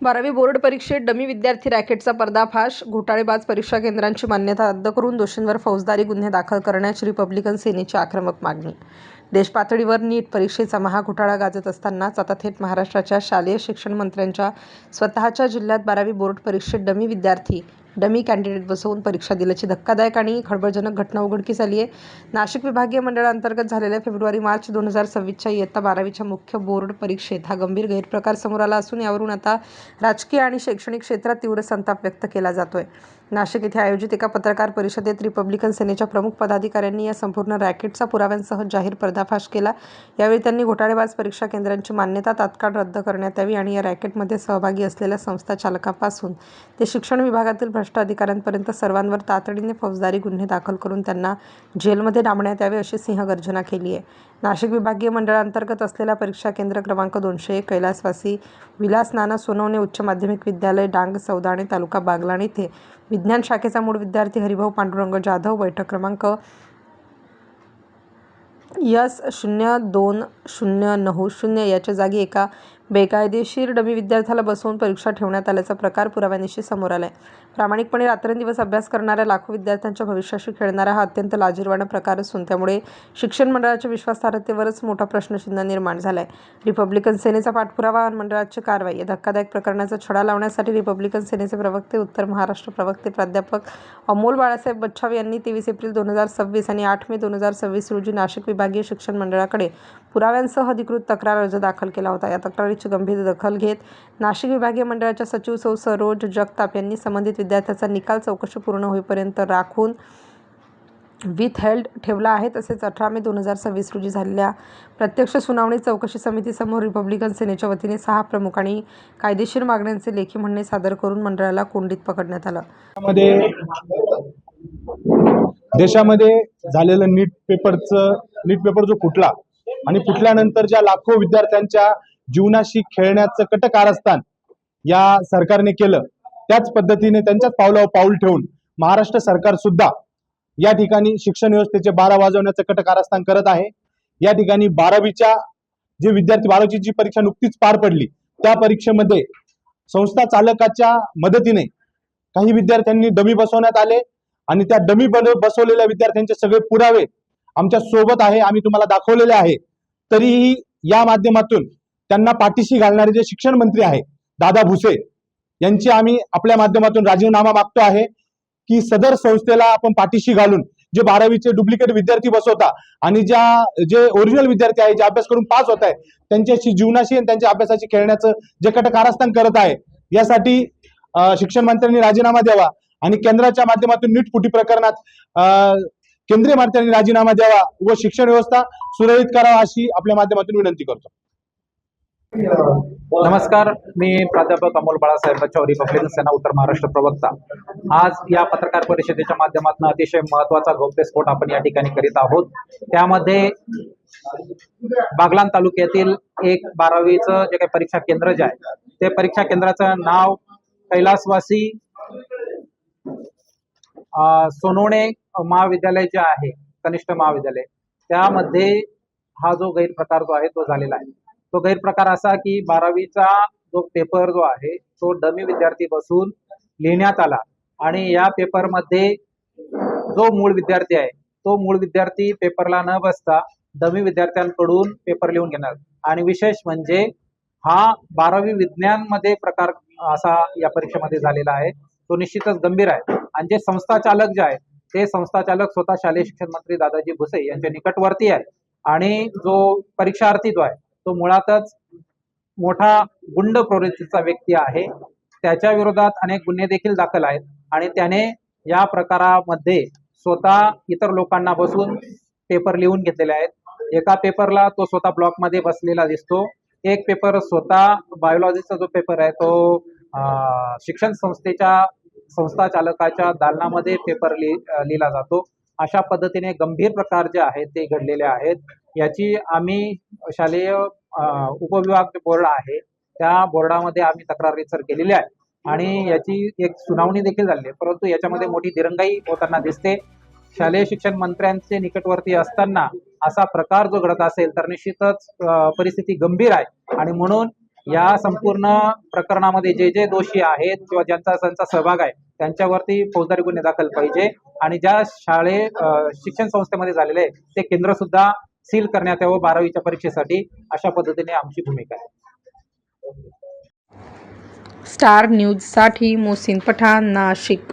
12वी बोर्ड परीक्षेत डमी विद्यार्थी रॅकेटचा पर्दाफाश. घोटाळेबाज परीक्षा केंद्रांची मान्यता रद्द करून दोषींवर फौजदारी गुन्हे दाखल करण्याची रिपब्लिकन सेनेची आक्रमक मागणी. देशपातळीवर नीट परीक्षेचा महाघोटाळा गाजत असतानाच आता थेट महाराष्ट्राच्या शालेय शिक्षण मंत्र्यांच्या स्वतःच्या जिल्ह्यात 12वी बोर्ड परीक्षेत डमी विद्यार्थी कॅन्डिडेट बसवून परीक्षा दिल्याची धक्कादायक आणि खळबळजनक घटना उघडकीस आली आहे. नाशिक विभागीय मंडळाअंतर्गत झालेल्या फेब्रुवारी-मार्च 2026च्या इयत्ता 12वीच्या मुख्य बोर्ड परीक्षेत हा गंभीर गैरप्रकार समोर आला असून यावरून आता राजकीय आणि शैक्षणिक क्षेत्रात तीव्र संताप व्यक्त केला जातोय. नाशिक येथे आयोजित एका पत्रकार परिषदेत रिपब्लिकन सेनेच्या प्रमुख पदाधिकाऱ्यांनी या संपूर्ण रॅकेटचा पुराव्यांसह जाहीर पर्दाफाश केला. यावेळी त्यांनी घोटाळेबाज परीक्षा केंद्रांची मान्यता तात्काळ रद्द करण्यात यावी आणि या रॅकेटमध्ये सहभागी असलेल्या संस्था चालकापासून ते शिक्षण विभागातील भ्रष्ट अधिकाऱ्यांपर्यंत सर्वांवर तातडीने फौजदारी गुन्हे दाखल करून त्यांना जेलमध्ये डांबण्यात यावे अशी सिंहगर्जना केली आहे. नाशिक विभागीय मंडळाअंतर्गत असलेल्या परीक्षा केंद्र क्रमांक 201 कैलासवासी विलास नाना सोनवणे उच्च माध्यमिक विद्यालय, डांग, सौदाणे, तालुका बागलाण येथे विज्ञान शाखेचा मूळ विद्यार्थी हरिभाऊ पांडुरंग जाधव बैठक क्रमांक S02090 याच्या जागी एका बेकायदेशीर डमी विद्यार्थ्याला बसवून परीक्षा ठेवण्यात आल्याचा प्रकार पुराव्यानिशी समोर आलाय. प्रामाणिकपणे रात्रंदिवस अभ्यास करणाऱ्या लाखो विद्यार्थ्यांच्या भविष्याशी खेळणारा हा अत्यंत लाजिरवाणा प्रकार असून त्यामुळे शिक्षण मंडळाच्या विश्वासार्हतेवरच मोठा प्रश्नचिन्ह निर्माण झालाय. रिपब्लिकन सेनेचा पाठपुरावा, मंडळाची कारवाई. या धक्कादायक प्रकरणाचा छडा लावण्यासाठी रिपब्लिकन सेनेचे प्रवक्ते, उत्तर महाराष्ट्र प्रवक्ते प्राध्यापक अमोल बाळासाहेब बच्छाव यांनी 23 एप्रिल 2026 आणि 8 मे 2026 रोजी नाशिक विभागीय शिक्षण मंडळाकडे पुराव्यांसह अधिकृत तक्रार अर्ज दाखल केला होता. या तक्रारीची गंभीर दखल घेत नाशिक विभागीय मंडळाच्या सचिव सौ सरोज जगताप यांनी संबंधित विद्यार्थ्याचा निकाल चौकशी पूर्ण होईपर्यंत राखून विथहेल्ड ठेवला आहे. तसेच 18 मे 2026 रोजी झालेल्या प्रत्यक्ष सुनावणी चौकशी समितीसमोर रिपब्लिकन सेनेच्या वतीने 6 प्रमुख आणि कायदेशीर मागण्यांचे लेखी म्हणणे सादर करून मंडळाला कोंडीत पकडण्यात आलं. देशामध्ये झालेलं नीट पेपर जो फुटला आणि फुटल्यानंतर ज्या लाखो विद्यार्थ्यांच्या जीवनाशी खेळण्याचं कट कारस्थान या सरकारने केलं, त्याच पद्धतीने त्यांच्याच पावलावर पाऊल ठेवून महाराष्ट्र सरकार सुद्धा या ठिकाणी शिक्षण व्यवस्थेचे 12 वाजवण्याचं कट कारस्थान करत आहे. या ठिकाणी 12वीच्या जे विद्यार्थी 12वीची जी परीक्षा नुकतीच पार पडली, त्या परीक्षेमध्ये संस्था चालकाच्या मदतीने काही विद्यार्थ्यांनी डमी बसवण्यात आले आणि त्या डमी बसवलेल्या विद्यार्थ्यांचे सगळे पुरावे आमच्या सोबत आहे, आम्ही तुम्हाला दाखवलेले आहे. तरीही या माध्यमातून त्यांना पाठीशी घालणारे जे शिक्षण मंत्री आहे दादा भुसे यांची आम्ही आपल्या माध्यमातून राजीनामा मागतो आहे की सदर संस्थेला आपण पाठीशी घालून जे 12वीचे डुप्लिकेट विद्यार्थी बसवता आणि जे ओरिजिनल विद्यार्थी आहे, जे अभ्यास करून पास होत आहे, त्यांच्याशी जीवनाशी आणि त्यांच्या अभ्यासाची खेळण्याचं जे कट कारस्थान करत आहे, यासाठी शिक्षण मंत्र्यांनी राजीनामा द्यावा आणि केंद्राच्या माध्यमातून नीट फुटी प्रकरणात केंद्रीय मंत्र्यांनी राजीनामा द्यावा व शिक्षण व्यवस्था सुरळीत करावा अशी आपल्या माध्यमातून विनंती करतो. नमस्कार, मी प्राध्यापक अमोल बाळासाहेब बच्छाव, रिपब्लिकन सेना उत्तर महाराष्ट्र प्रवक्ता. आज या पत्रकार परिषदेच्या माध्यमातून अतिशय महत्वाचा गौप्यस्फोट आपण या ठिकाणी करीत आहोत. त्यामध्ये बागलाण तालुक्यातील एक 12वीचं जे काही परीक्षा केंद्र जे आहे, ते परीक्षा केंद्राचं नाव कैलासवासी सोनवणे महाविद्यालय जे आहे, कनिष्ठ महाविद्यालय, त्यामध्ये हा जो गैरप्रकार जो आहे तो झालेला आहे. तो गैरप्रकार असा की 12वीचा जो पेपर जो आहे तो डमी विद्यार्थी बसून लिहिण्यात आला आणि या पेपरमध्ये जो मूळ विद्यार्थी आहे तो मूळ विद्यार्थी पेपरला न बसता डमी विद्यार्थ्यांकडून पेपर लिहून घेणार. आणि विशेष म्हणजे हा 12वी विज्ञान मध्ये प्रकार असा या परीक्षेमध्ये झालेला आहे. तो निश्चितच गंभीर आहे आणि जे संस्था चालक जे आहे ते संस्था चालक स्वतः शालेय शिक्षण मंत्री दादाजी भुसे यांच्या निकटवर्ती आहे आणि जो परीक्षार्थी जो आहे तो मुळातच मोठा गुंड प्रवृत्तीचा व्यक्ती आहे. त्याच्या विरोधात अनेक गुन्हे देखील दाखल आहेत आणि त्याने या प्रकारामध्ये स्वतः इतर लोकांना बसून पेपर लिहून घेतलेले आहेत. एका पेपरला तो स्वतः ब्लॉकमध्ये बसलेला दिसतो. एक पेपर स्वतः बायोलॉजीचा जो पेपर आहे तो शिक्षण संस्था चालकाच्या दालनामध्ये पेपर लिहिला जातो. अशा पद्धतीने गंभीर प्रकार जे आहेत ते घडलेले आहेत. याची आम्ही शालेय उपविभाग बोर्ड आहे त्या बोर्डामध्ये आम्ही तक्रार रितसर केलेली आहे आणि याची एक सुनावणी देखील झाली आहे. परंतु याच्यामध्ये मोठी दिरंगाई होताना दिसते. शालेय शिक्षण मंत्र्यांचे निकटवर्ती असताना असा प्रकार जो घडत असेल तर निश्चितच परिस्थिती गंभीर आहे आणि म्हणून या संपूर्ण प्रकरणामध्ये जे जे दोषी आहेत किंवा ज्यांचा सहभाग आहे त्यांच्यावरती फौजदारी गुन्हे दाखल पाहिजे आणि ज्या शिक्षण संस्थेमध्ये झालेले आहे ते केंद्र सुद्धा सील करण्यात यावं 12वीच्या परीक्षेसाठी, अशा पद्धतीने आमची भूमिका आहे. स्टार न्यूजसाठी मोहसिन पठाण, नाशिक.